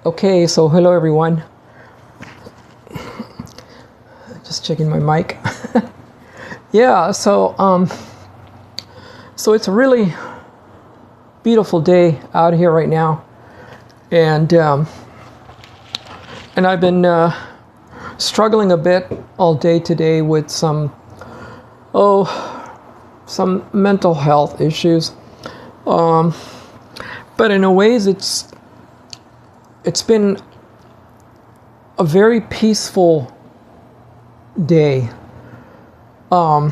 Okay, so hello everyone. Just checking my mic. Yeah, so it's a really beautiful day out here right now, and I've been struggling a bit all day today with some mental health issues. But in a ways, it's been a very peaceful day. I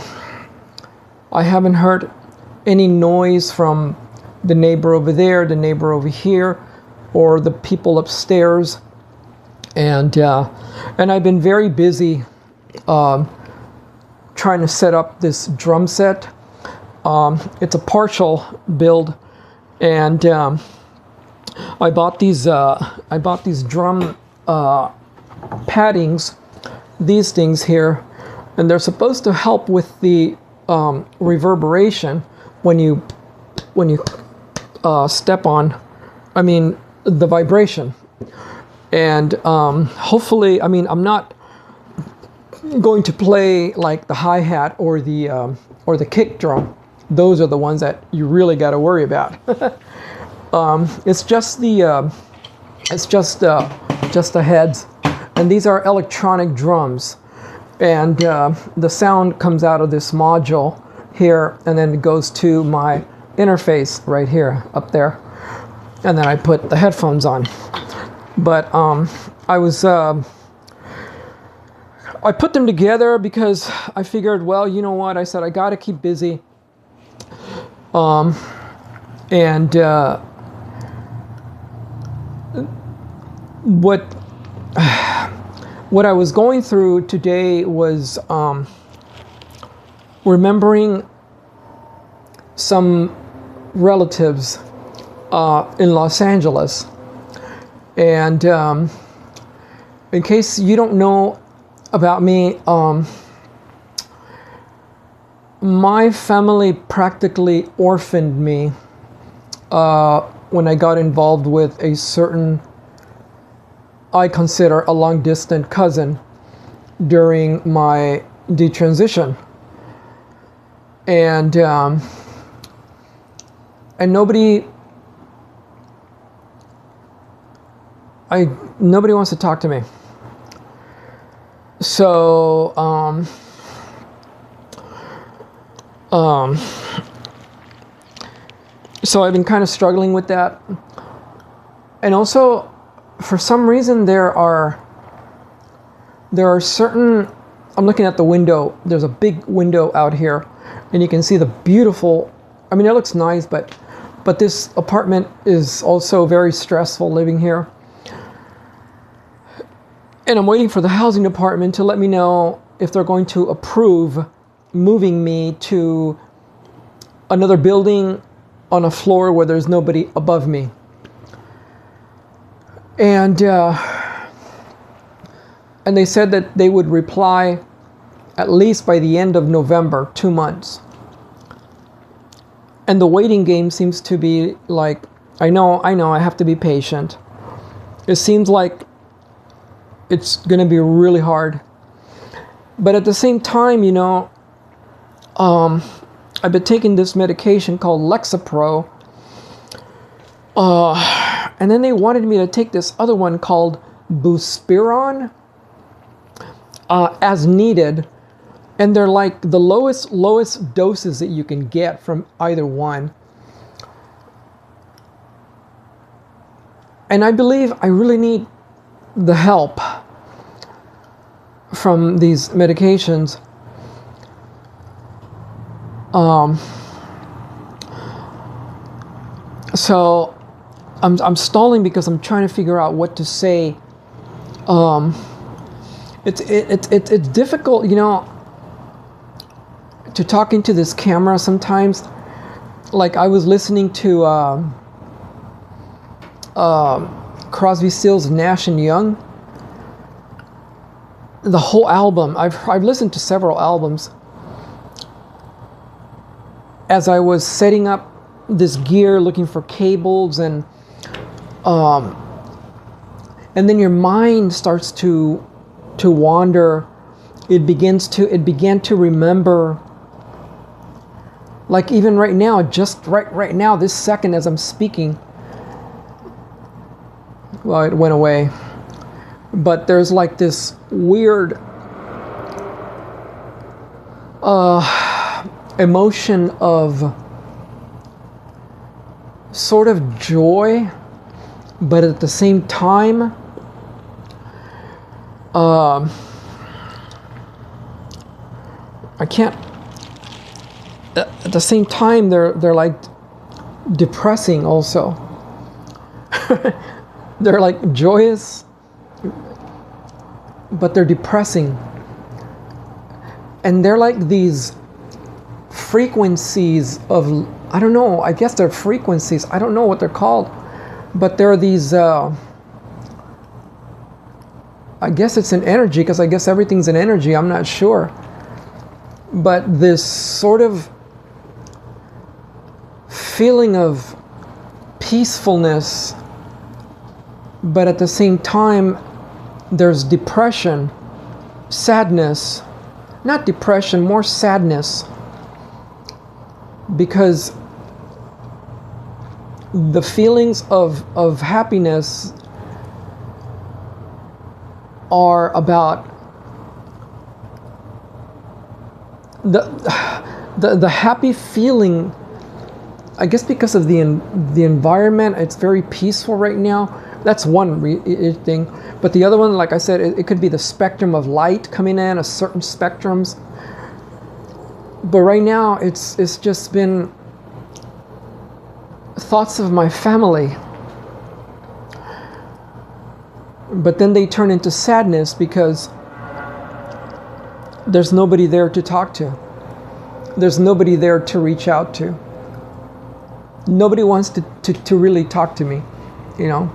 haven't heard any noise from the neighbor over there, the neighbor over here, or the people upstairs, and I've been very busy trying to set up this drum set. It's a partial build, and I bought these drum paddings, these things here, and they're supposed to help with the reverberation when you step on, I mean, the vibration. And hopefully, I mean, I'm not going to play like the hi-hat or the kick drum. Those are the ones that you really got to worry about. It's just the heads, and these are electronic drums, and the sound comes out of this module here, and then it goes to my interface right here up there, and then I put the headphones on. But I put them together because I figured, well, you know what, I said I got to keep busy, and what I was going through today was remembering some relatives in Los Angeles. And in case you don't know about me, my family practically orphaned me when I got involved with a certain, I consider, a long-distance cousin during my detransition. And nobody wants to talk to me. So so I've been kind of struggling with that. And also, for some reason, there are certain, I'm looking at the window, there's a big window out here, and you can see the beautiful, I mean, it looks nice, but this apartment is also very stressful living here. And I'm waiting for the housing department to let me know if they're going to approve moving me to another building on a floor where there's nobody above me. And they said that they would reply at least by the end of November, 2 months. And the waiting game seems to be like, I know, I have to be patient. It seems like it's going to be really hard. But at the same time, you know, I've been taking this medication called Lexapro. And then they wanted me to take this other one called Buspiron as needed. And they're like the lowest doses that you can get from either one. And I believe I really need the help from these medications. So I'm stalling because I'm trying to figure out what to say. It's difficult, you know, to talk into this camera sometimes. Like I was listening to Crosby, Stills, Nash and Young. The whole album. I've listened to several albums as I was setting up this gear, looking for cables and and then your mind starts to wander. It began to remember, like even right now, just right now, this second as I'm speaking. Well, it went away, but there's like this weird emotion of sort of joy, but at the same time, I can't. At the same time, they're like depressing also. They're like joyous, but they're depressing. And they're like these frequencies of, I don't know, I guess they're frequencies. I don't know what they're called, but there are these, I guess it's an energy, because I guess everything's an energy, I'm not sure. But this sort of feeling of peacefulness, but at the same time, there's depression, sadness, not depression, more sadness, because the feelings of happiness are about the happy feeling, I guess because of the environment. It's very peaceful right now. That's one thing. But the other one, like I said, it could be the spectrum of light coming in, a certain spectrums. But right now, it's just been thoughts of my family. But then they turn into sadness because there's nobody there to talk to. There's nobody there to reach out to. Nobody wants to really talk to me, you know.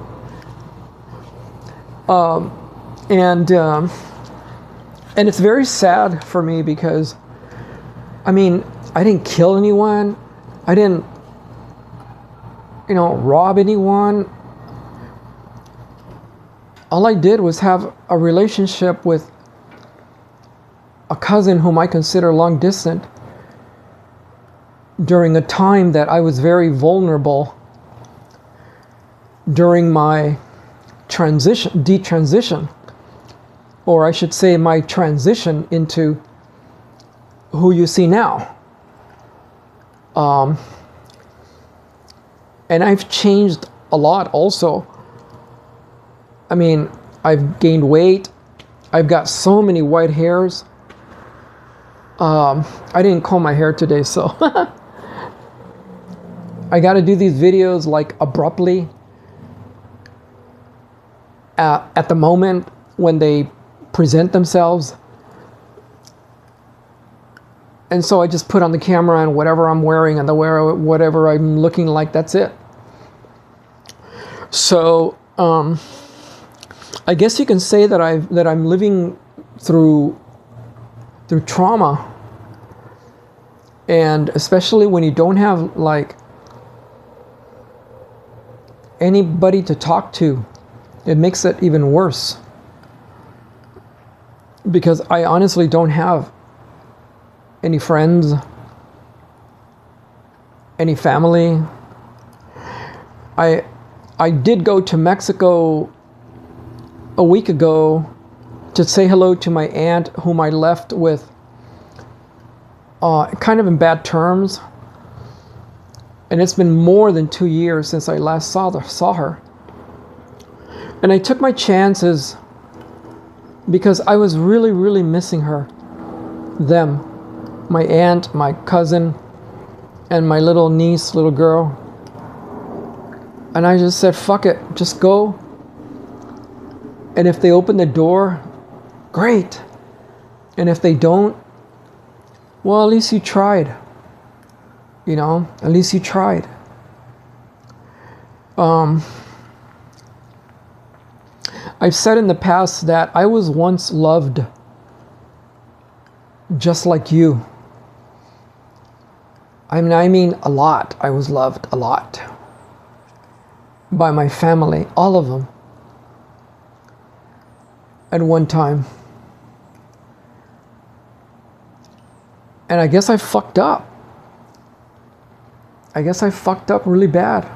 And it's very sad for me because, I mean, I didn't kill anyone. I didn't, rob anyone. All I did was have a relationship with a cousin whom I consider long distant during a time that I was very vulnerable during my detransition, or I should say my transition into who you see now. And I've changed a lot also. I mean, I've gained weight. I've got so many white hairs. I didn't comb my hair today, so I got to do these videos like abruptly at the moment when they present themselves. And so I just put on the camera and whatever I'm wearing and whatever I'm looking like, that's it. So I guess you can say that I'm living through trauma, and especially when you don't have like anybody to talk to, it makes it even worse, because I honestly don't have any friends, any family. I did go to Mexico a week ago to say hello to my aunt, whom I left with kind of in bad terms. And it's been more than 2 years since I last saw her. And I took my chances because I was really, really missing her. Them. My aunt, my cousin, and my little niece, little girl. And I just said, fuck it, just go. And if they open the door, great. And if they don't, well, at least you tried. At least you tried. I've said in the past that I was once loved just like you. I mean a lot. I was loved a lot. by my family, all of them, at one time. And I guess I fucked up. I guess I fucked up really bad.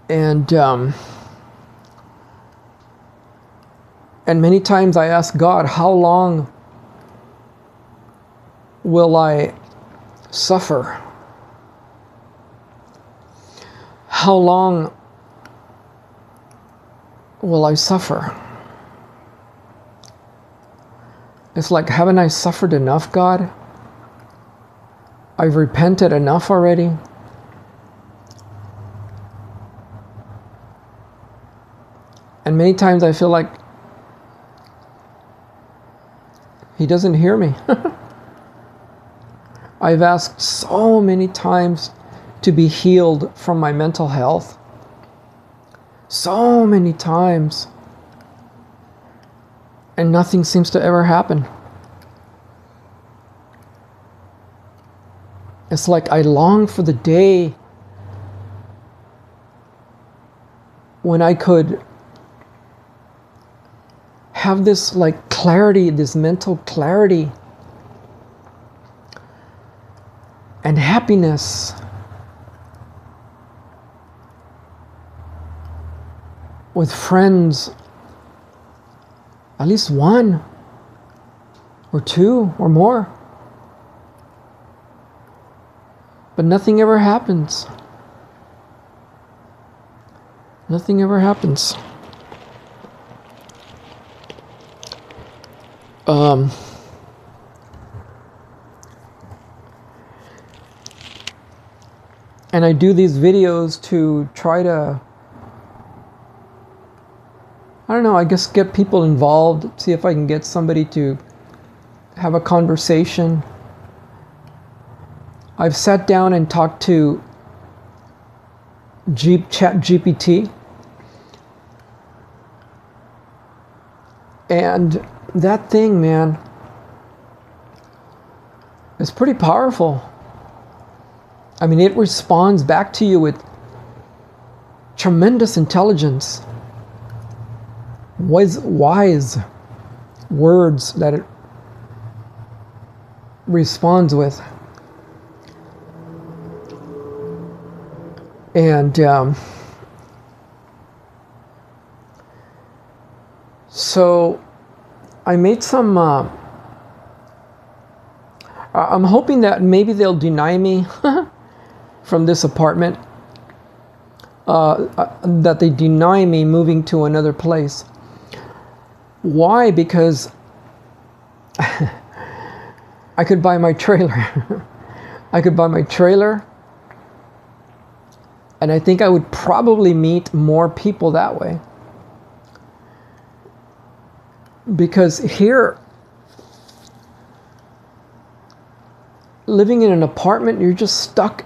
And many times I ask God, how long will I suffer? How long will I suffer? It's like, haven't I suffered enough, God? I've repented enough already. And many times I feel like He doesn't hear me. I've asked so many times to be healed from my mental health. So many times. And nothing seems to ever happen. It's like I long for the day when I could have this like clarity, this mental clarity and happiness. With friends, at least one or two or more. But nothing ever happens. Nothing ever happens. And I do these videos to try to, I don't know, I guess get people involved, see if I can get somebody to have a conversation. I've sat down and talked to ChatGPT, and that thing, man, is pretty powerful. I mean, it responds back to you with tremendous intelligence, wise words that it responds with. And so I made some, I'm hoping that maybe they'll deny me from this apartment, that they deny me moving to another place. Why? Because I could buy my trailer. I could buy my trailer, and I think I would probably meet more people that way. Because here, living in an apartment, you're just stuck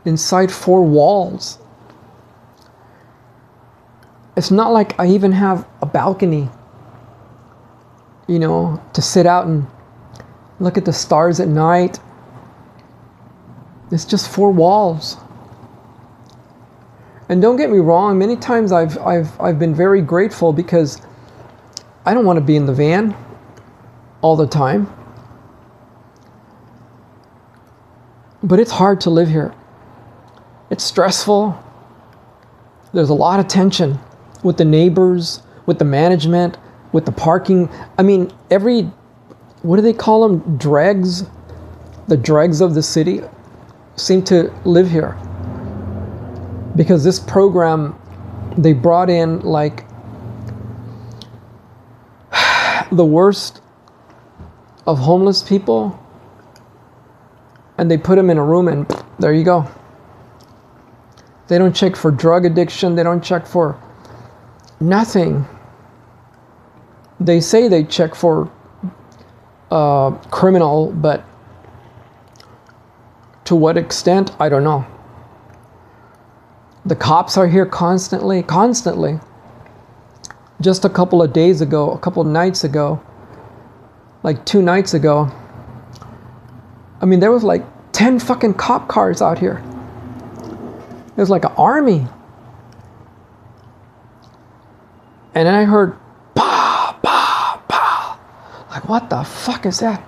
inside four walls. It's not like I even have a balcony, you know, to sit out and look at the stars at night. It's just four walls. And don't get me wrong, many times I've been very grateful because I don't want to be in the van all the time. But it's hard to live here. It's stressful. There's a lot of tension with the neighbors, with the management, with the parking. I mean, what do they call them? Dregs? The dregs of the city seem to live here. Because this program, they brought in like the worst of homeless people, and they put them in a room, and there you go. They don't check for drug addiction. They don't check for nothing. They say they check for criminal, but to what extent, I don't know. The cops are here constantly. Just a couple of days ago, a couple of nights ago, like 2 nights ago, I mean, there was like 10 fucking cop cars out here. It was like an army. And then I heard, bah, bah, bah. Like, what the fuck is that?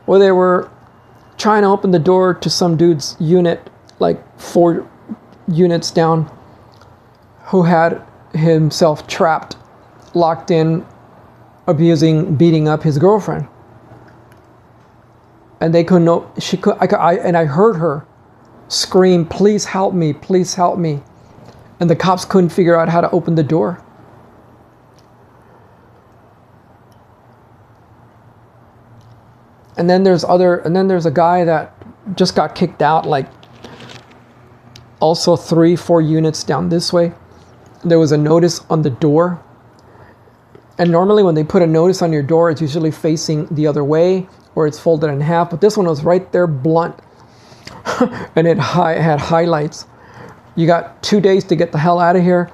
Well, they were trying to open the door to some dude's unit, like 4 units down, who had himself trapped, locked in, abusing, beating up his girlfriend. And they couldn't know, and I heard her scream, please help me, please help me. And the cops couldn't figure out how to open the door. And then there's a guy that just got kicked out, like also 3-4 units down this way. There was a notice on the door. And normally when they put a notice on your door, it's usually facing the other way or it's folded in half. But this one was right there, blunt. And it had highlights. You got 2 days to get the hell out of here.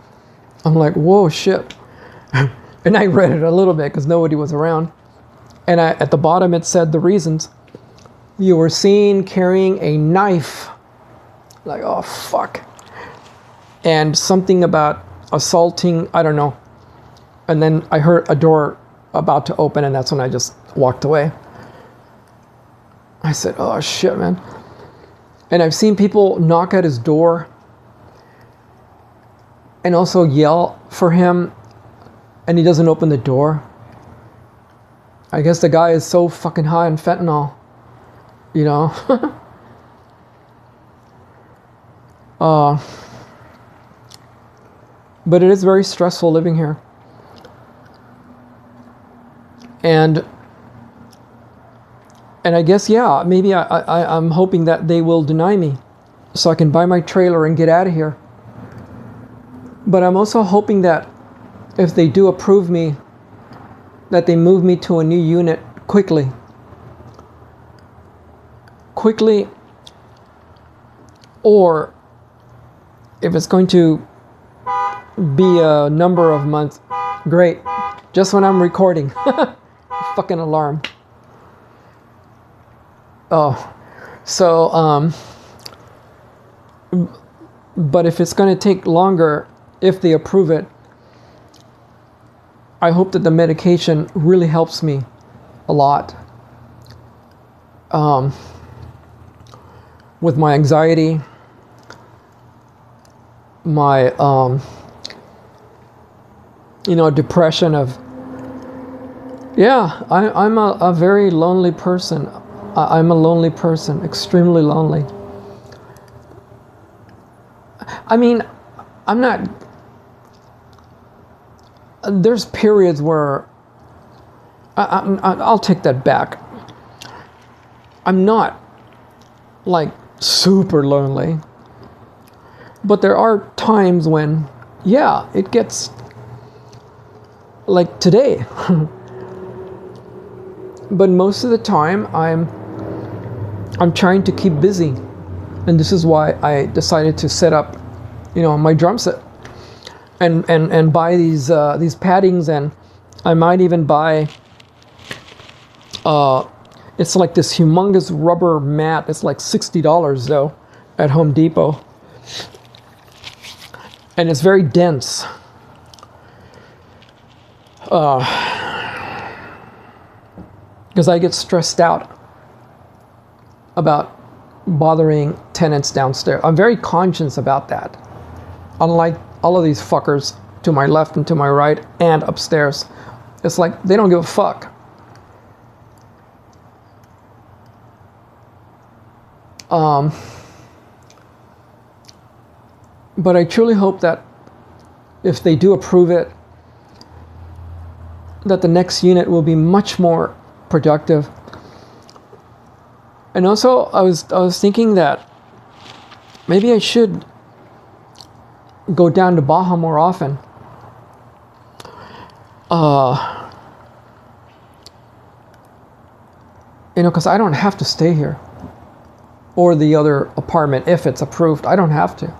I'm like, whoa, shit. And I read it a little bit because nobody was around. And at the bottom it said the reasons. You were seen carrying a knife. Like, oh, fuck. And something about assaulting, I don't know. And then I heard a door about to open, and that's when I just walked away. I said, oh, shit, man. And I've seen people knock at his door and also yell for him, and he doesn't open the door. I guess the guy is so fucking high on fentanyl, you know? But it is very stressful living here. And I guess, yeah, maybe I'm hoping that they will deny me so I can buy my trailer and get out of here. But I'm also hoping that if they do approve me, that they move me to a new unit quickly. Quickly, or if it's going to be a number of months, great. Just when I'm recording. Fucking alarm. Oh, so, but if it's going to take longer, if they approve it, I hope that the medication really helps me a lot. With my anxiety, my, depression of, yeah, I'm a very lonely person. I'm a lonely person, extremely lonely. I mean, I'm not, there's periods where, I'll take that back. I'm not like super lonely, but there are times when, yeah, it gets like today. But most of the time I'm trying to keep busy, and this is why I decided to set up, my drum set and buy these paddings, and I might even buy it's like this humongous rubber mat. It's like $60 though at Home Depot, and it's very dense. Because I get stressed out about bothering tenants downstairs. I'm very conscious about that. Unlike all of these fuckers to my left and to my right and upstairs. It's like they don't give a fuck. But I truly hope that if they do approve it, that the next unit will be much more productive. And also I was thinking that maybe I should go down to Baja more often. Because I don't have to stay here or the other apartment. If it's approved, I don't have to.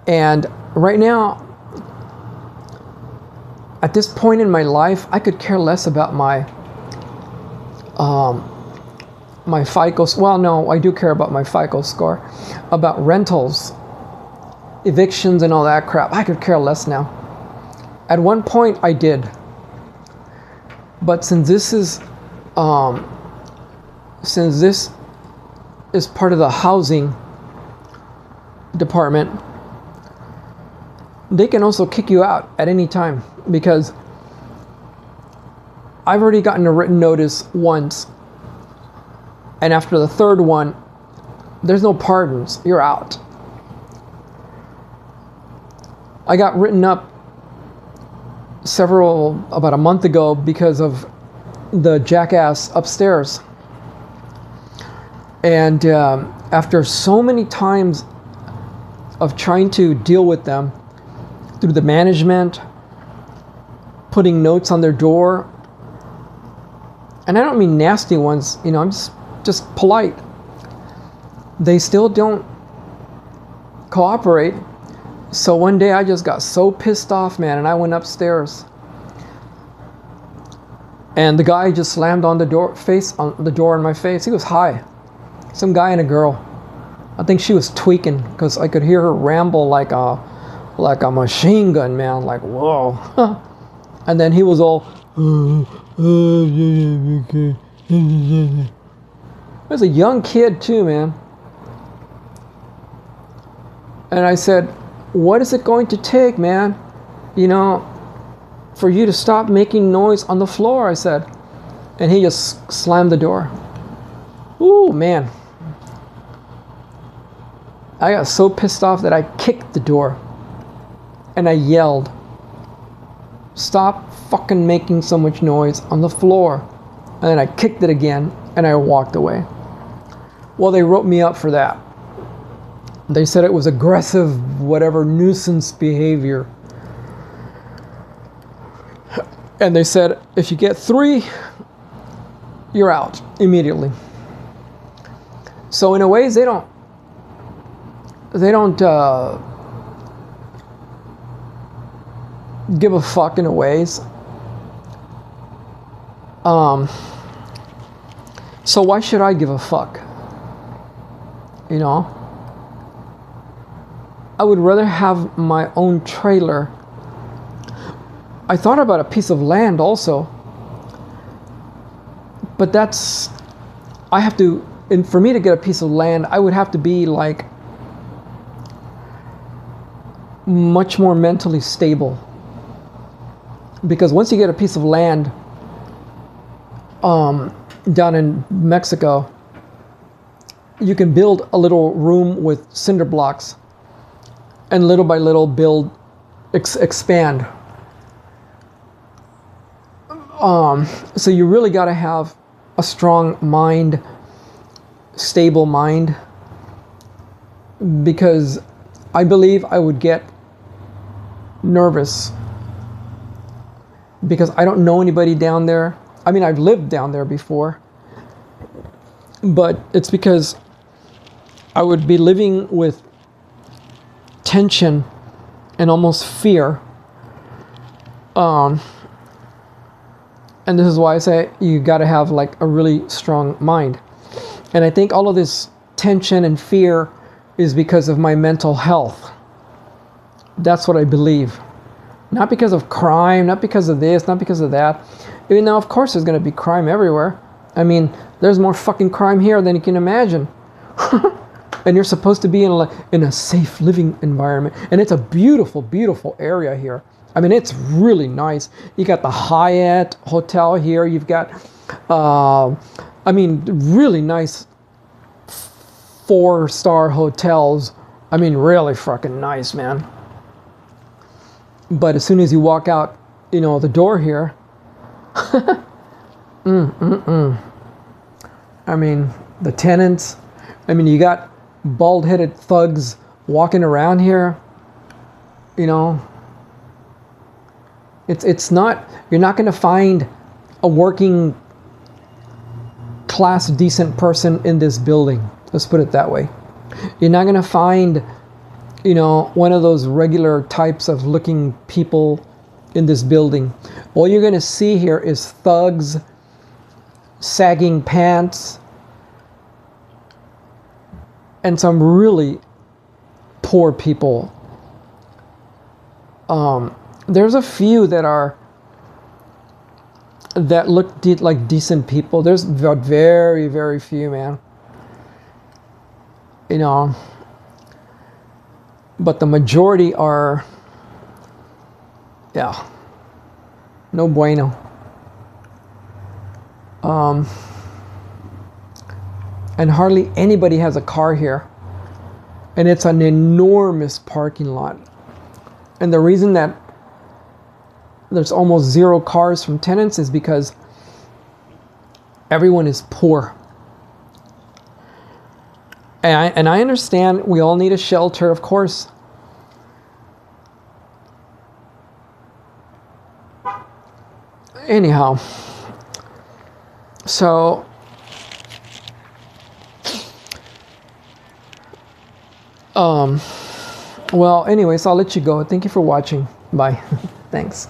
And right now, at this point in my life, I could care less about my my FICO, well, no, I do care about my FICO score, about rentals, evictions and all that crap. I could care less now. At one point I did, but since this is part of the housing department, they can also kick you out at any time, because I've already gotten a written notice once, and after the third one, there's no pardons. You're out. I got written up about a month ago because of the jackass upstairs. And after so many times of trying to deal with them through the management, putting notes on their door, and I don't mean nasty ones, you know, I'm just polite. They still don't cooperate. So one day I just got so pissed off, man, and I went upstairs. And the guy just slammed on the door in my face. He was high. Some guy and a girl. I think she was tweaking, because I could hear her ramble like a machine gun, man, like, whoa. And then he was all, he was a young kid too, man. And I said, what is it going to take, man, you know, for you to stop making noise on the floor, I said. And he just slammed the door. Ooh, man. I got so pissed off that I kicked the door. And I yelled, stop fucking making so much noise on the floor. And then I kicked it again, and I walked away. Well, they wrote me up for that. They said it was aggressive, whatever, nuisance behavior. And they said, if you get 3, you're out immediately. So in a ways, they don't give a fuck in a ways. So why should I give a fuck? You know? I would rather have my own trailer. I thought about a piece of land also. But for me to get a piece of land, I would have to be like much more mentally stable. Because once you get a piece of land down in Mexico, you can build a little room with cinder blocks and little by little expand. So you really got to have a strong mind, stable mind, because I believe I would get nervous because I don't know anybody down there. I mean, I've lived down there before, but it's because I would be living with tension and almost fear. And this is why I say you got to have like a really strong mind. And I think all of this tension and fear is because of my mental health. That's what I believe. Not because of crime, not because of this, not because of that. Even though, of course, there's going to be crime everywhere. I mean, there's more fucking crime here than you can imagine. And you're supposed to be in a safe living environment. And it's a beautiful, beautiful area here. I mean, it's really nice. You got the Hyatt Hotel here. You've got, really nice 4-star hotels. I mean, really fucking nice, man. But as soon as you walk out, you know, the door here, I mean, the tenants, I mean, you got bald-headed thugs walking around here, you know. It's not, you're not going to find a working class decent person in this building. Let's put it that way. You're not going to find, you know, one of those regular types of looking people in this building. All you're going to see here is thugs, sagging pants, and some really poor people. There's a few that look like decent people. There's very, very few, man. You know, but the majority are, yeah, no bueno. And hardly anybody has a car here. And it's an enormous parking lot. And the reason that there's almost zero cars from tenants is because everyone is poor. And I understand we all need a shelter, of course. Anyhow, so well, anyways, I'll let you go. Thank you for watching. Bye. Thanks.